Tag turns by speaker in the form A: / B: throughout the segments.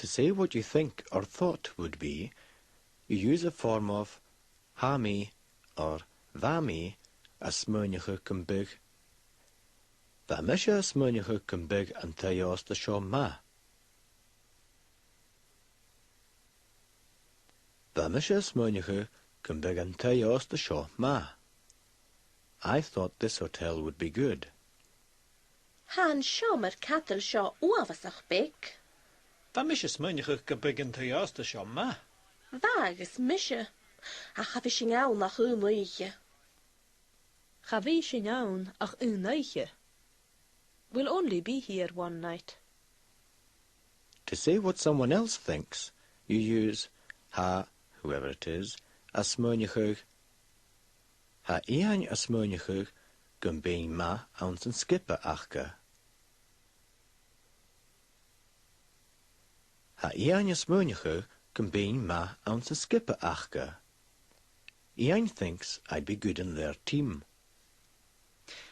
A: To say what you think or thought would be, you use a form of ha me or va me as smyrniche cumbig. Va misha smyrniche cumbig an tayos the show ma. Va misha smyrniche cumbig an tayos the show ma. I thought this hotel would be good.
B: Han sjomer katel sjo uavasach big.
C: Va misha smyrniche cumbig an tayos the show ma.
B: Vagus misha. A chavishing out nach unuiche.
D: Chavishing out ach unuiche. We'll only be here one night.
A: To say what someone else thinks, you use ha, whoever it is, a smyrniche. Ha ian a smyrniche gumbein ma ounce and skipper achka. Ha ian a smyrniche gumbein ma ounce and skipper achka. Ian thinks I'd be good in their team.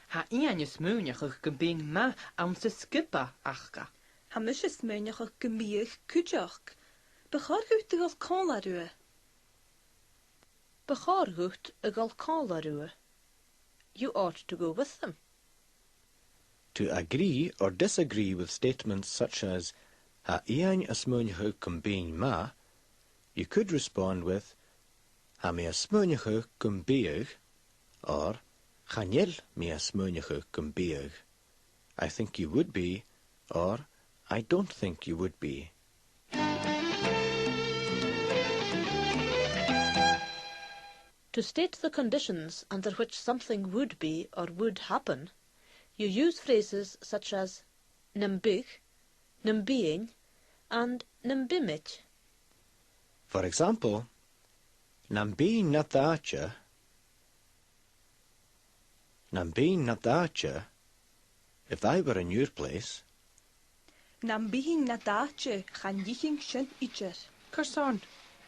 E: Ha ian smyrniche gumbein ma ounce skipper achka.
F: Ha misha smyrniche gumbeig kujach. Begorgut de gal kanlarue.
D: Begorgut a gal kanlarue. You ought to go with them.
A: To agree or disagree with statements such as ha ian a smyrniche gumbein ma, you could respond with ha me a smyrniche gumbeig or chanel me a smyrniche gumbeig. I think you would be, or I don't think you would be.
D: To state the conditions under which something would be or would happen, you use phrases such as nambig, nambeing, and nambimich.
A: For example, nambein natacha, if I were in your place.
F: Nambihin na dache chan yiching shin icher.
E: Carson,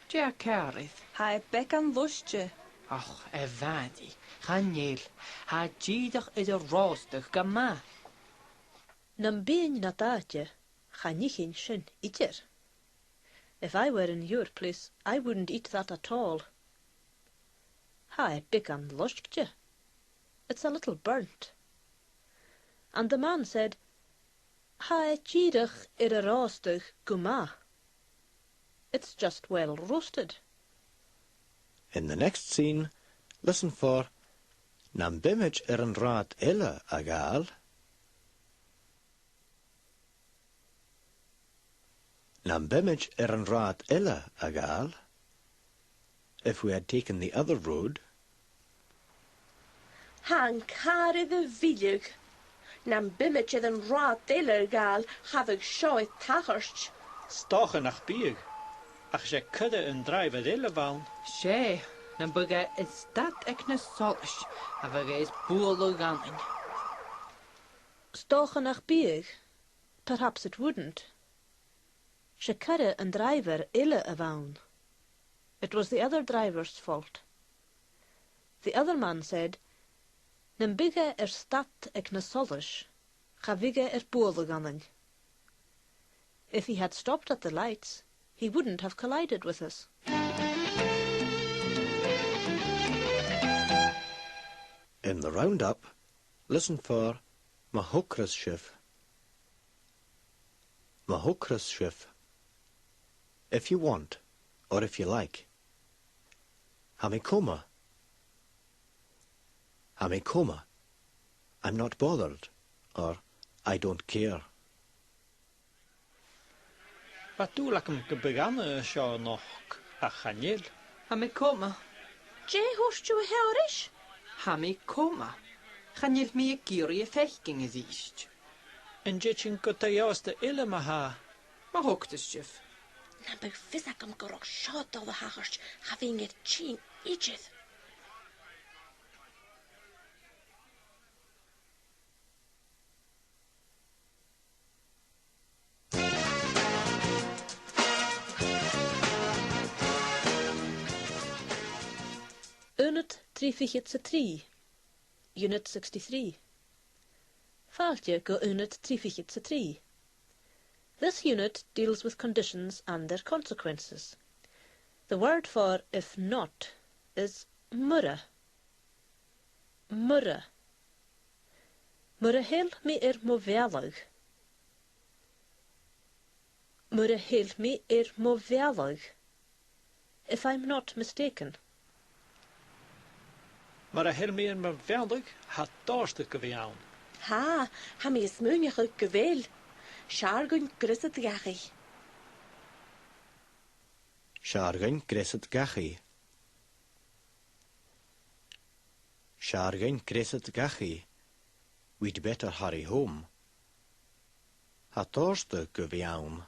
E: Jack Carith.
F: Ha bekan lustje.
E: Och, evadi, chanel, ha jidach is a rostig gama.
D: Nambeing nataatje, chanichin shin itir. If I were in your place, I wouldn't eat that at all. Ha bikan lushkje. It's a little burnt. And the man said, ha jidach ir a rostig guma. It's just well roasted.
A: In the next scene, listen for Nambimich an raad ille agal. Nambimich an raad ille agal. If we had taken the other road.
B: Han kare the villig. Nambimich an raad ille gal havig sjo tachers.
C: Stochen nach bieg. Ach je kudde een drijve dille van.
E: She, dan bugge is dat ek ne solish, en we is boele gangen.
D: Stochen nach bieg? Perhaps it wouldn't. She kudde een driver ille awoun. It was the other driver's fault. The other man said, Nembige stat ek ne solish, chavige boele gangen. If he had stopped at the lights, he wouldn't have collided with us.
A: In the roundup, listen for Mahokras Schiff. Mahokras Schiff. If you want, or if you like. Hamikoma. Hamikoma. I'm not bothered, or I don't care.
C: Wat doe ik hem begannen zo nog a chanel?
E: Ha me koma.
B: Je hoest je heurish?
E: Ha me koma. Chanel me kiri fechking is east.
C: En jetjen kunt de juiste ille ma ha.
E: Ma hoktes chef.
B: Nambig visakam gorok shot al the hagers having it chin ichith.
D: Unit 3 Unit 63. Faaltje go Unit 3. This unit deals with conditions and their consequences. The word for if not is murra. Murra. Murra hel mi mo vealag. Murra hel mi mo vealag, if I'm not mistaken.
C: Maar a hel meer me veldig had doorstukken wie aan.
B: Ha, ha mi smuinach o gyfeil. Siargwn grysyd gachi.
A: Siargain gresed gachi. Siargain gresed gachi. We'd better hurry home. Ha torste gyfiawn.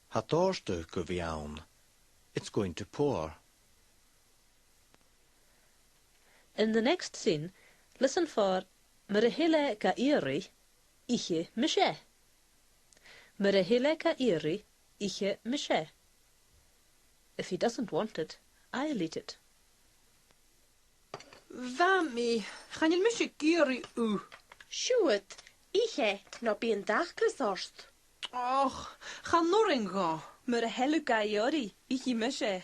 A: Ha torste gyfiawn. It's going to pour.
D: In the next scene, listen for Myrahile ga iri, iche mishe. Myrahile ga iri, iche mishe. If he doesn't want it, I'll eat it.
E: Vami, gaan je misje kiri u?
B: Siwyd, ihe no bi'n dach grysorst.
E: Och, gaan noring ga.
F: Maar hele gaiori, ik mishe.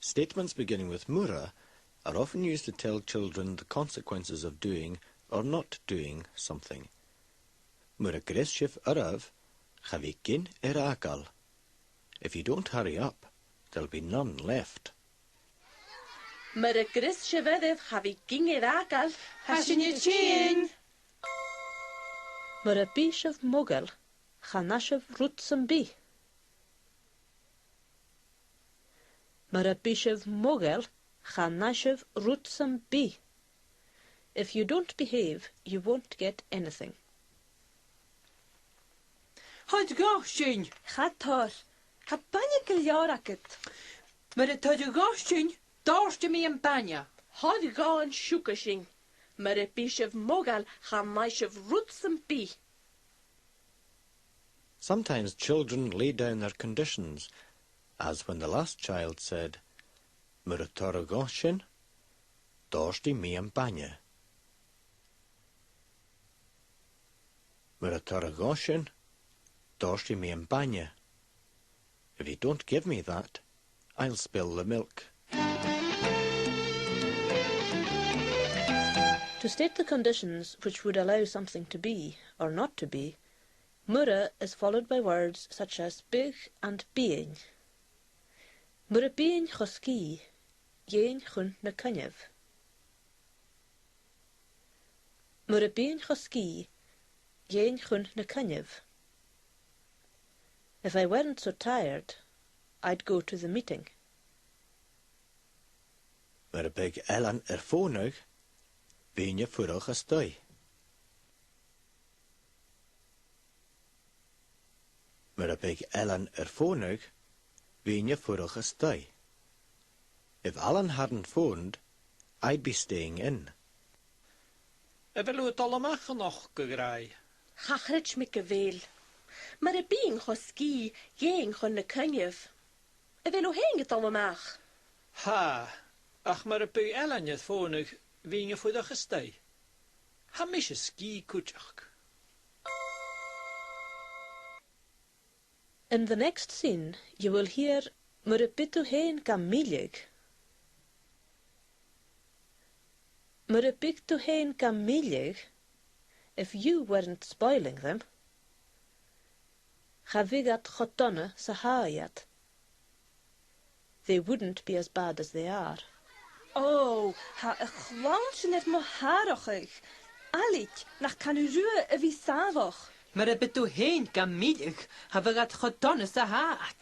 A: Statements beginning with mura are often used to tell children the consequences of doing or not doing something. Mura greshif arav, chavikin agal. If you don't hurry up, there'll be none left.
B: Myr y grys siafyddyd chafi gyngydd agal.
E: Hasyn je chin.
D: Myr y bishaf mogel, chanashaf rootsam bi. Myr y bishaf mogel, chanashaf rootsam bi. If you don't behave, you won't get anything.
E: Had ga shin.
F: Gaat tor. Ha banje giljar akket.
E: Maar het had je ga shin, dorst je me een banja.
B: Had gaan siwkasing. Myr y bishaf mogal cha maisaf rwtsam bi.
A: Sometimes children lay down their conditions, as when the last child said, Mura toragoshin, dorsti mi am banya. Mura toragoshin, dorsti mi am banya. If you don't give me that, I'll spill the milk.
D: To state the conditions which would allow something to be or not to be, mura is followed by words such as big and being. Mura being choski, yen chun na kanyev. Mura being choski, yen chun na kanyev. If I weren't so tired, I'd go to the meeting.
A: Mura big elan erfonug, Vínja furach a stoi. Mura big elan erfonug, Vínja furach a stoi. If Alan hadn't phoned, I'd be staying in.
C: Wil u het allemaal nog gegraai?
B: Chachrich mi gyfeil. Myr y bi'n choski yen chun na cynnyf. Y fel o hen gydol ymach.
C: Ha, ach maar een pui elanje vonig wie je voor de gestij. Ha misje ski kutjak.
D: In the next scene, you will hear Mura bitu hen gamilig. Mura bitu hen gamilig. If you weren't spoiling them. Chavigat chotone sahayat. They wouldn't be as bad as they are.
F: Oh, ha a glansje net mo harachig. Alit, nach kan u ruwe a vi savach.
E: Maar het beto heen gamilig, hebben we het gedaan is haat.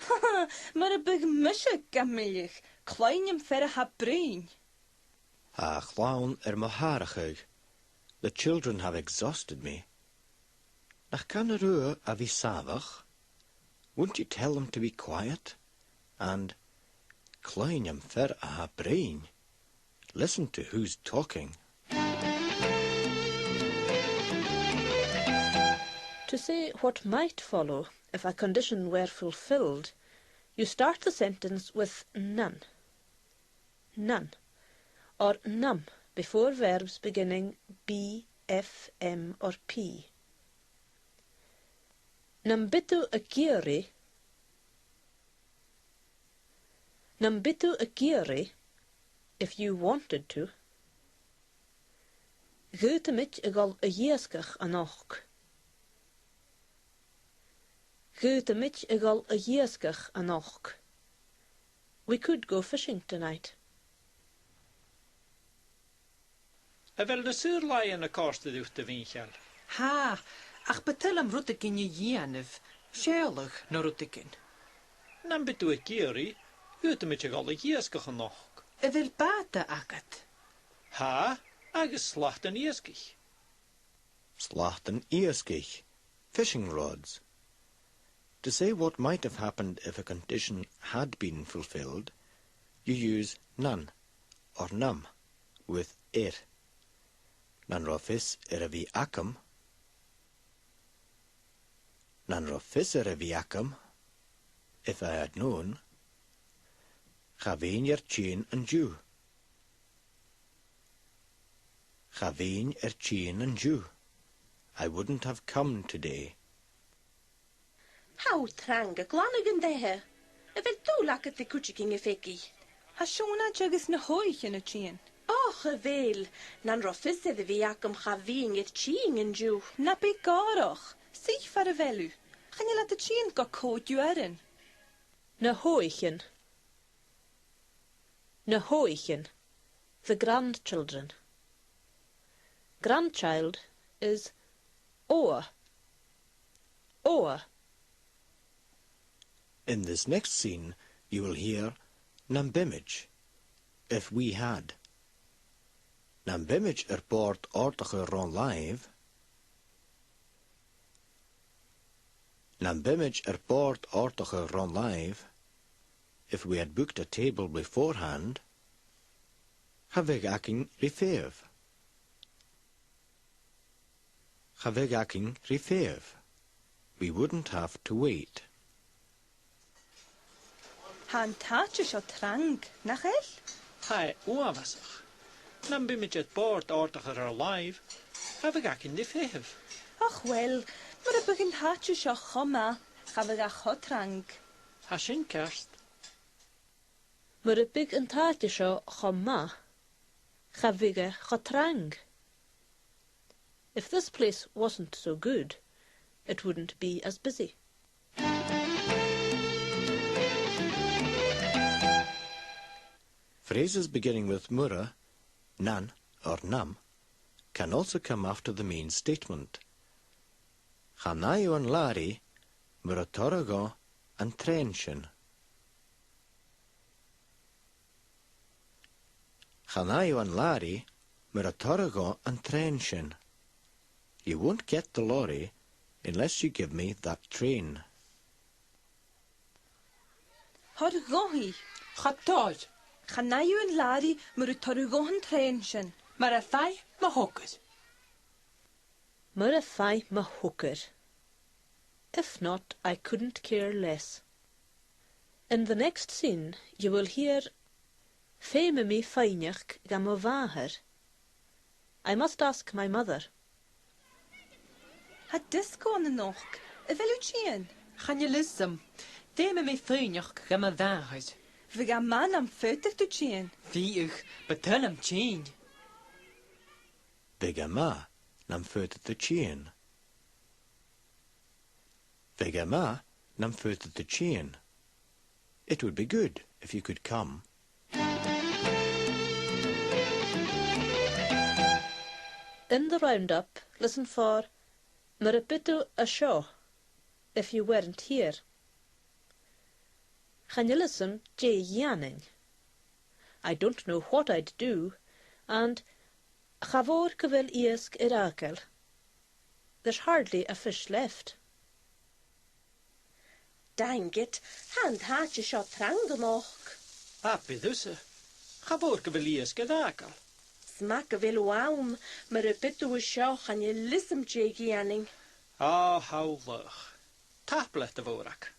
F: Maar a big misje gamilig. Kleinjem verre ha brein.
A: Ach, laun moharachig. The children have exhausted me. Nach kan er a visavach? Wouldn't you tell them to be quiet? And, kleinjem ver a brain. Listen to who's talking.
D: To say what might follow if a condition were fulfilled, you start the sentence with none. None, or num before verbs beginning B, F, M, or P. Nambitu a giri, if you wanted to. Geutemit egal a jieskach anoch. Geutemit egal a jieskach anoch. We could go fishing tonight.
C: Wel de suurlaai in de kaarste uit de winkel.
E: Ha, ach betel am rutikin je jianef, scherlig na rutikin.
C: Dan bedoel ik hier, uit met je alle jeeske genoeg.
E: Wil bata akat.
C: Ha, agus slachten jeeskig.
A: Slachten ieskich, fishing rods. To say what might have happened if a condition had been fulfilled, you use nan or nam with Nan rofis a vi acum. Nan rofis a vi acum. If I had known. Chaveen chin and Jew. Chaveen chin and Jew. I wouldn't have come today.
B: How trang a glanagan dehe. A vel do lakat the kuchiking a feki.
F: Ha shona jugus na hoich in a chien.
B: Och, a vel. Nan rofisse the viacum chaveen it ching and Jew.
F: Na be garoch. Sich far a velu. Can you let the chien go code you erin?
D: Na hoichen. Na hoichen. The grandchildren. Grandchild is oa. Oa.
A: In this next scene, you will hear nambimage, if we had. Nambimage bord ortige ron live. Nambimage bord ortige ron live. If we had booked a table beforehand. Chavegaking rifev. Chavegaking rifev. We wouldn't have to wait.
F: Han taatje sjo trang, nachel?
C: Hai, oavasig. Dan ben met het boord aardiger alive. Heb ik ook in de vijf.
F: Ach wel, maar het begint taatje sjo choma. Ga we ga god trang.
C: Has je een kerst?
D: Maar het big een taartje zo choma. Chavige chotrang. If this place wasn't so good, it wouldn't be as busy.
A: Phrases beginning with mura, nan, or nam, can also come after the main statement. Chanayu an lari, muratorago an trenshin. Chanayu an lari, muratorago an trenshin. You won't get the lorry unless you give me that train.
F: Hor gohi.
E: Gatoj,
F: Ga na you en lari maar het torugohan trenchen.
E: maar a fai ma hokkes.
D: Maar a fai ma hooker. If not, I couldn't care less. In the next scene, you will hear Feme me feinach gam o vaher. I must ask my mother.
F: Ha disco an de nog. Eveluchien.
E: Gaan je lissem. Deme me feinach gam a vaher.
F: We gaan man am fötig tu chien.
E: Wie ik betel hem tjeen.
A: Vigama nam fötet the chien. Vigama nam fötet the chien. It would be good if you could come.
D: In the roundup, listen for Marapitu a show, if you weren't here. Can you listen, J. Yanning? I don't know what I'd do, and Chavor Kavil Iesk Irakel. There's hardly a fish left.
B: Dang it, hand had je shot trang nog.
C: Happy dusse. Ga voorke wel eens gedakel.
B: Smakke wil waum, maar een bitte was shoch en je lissem Jake Janning.
C: Ah, how lug. Taplet de voorak.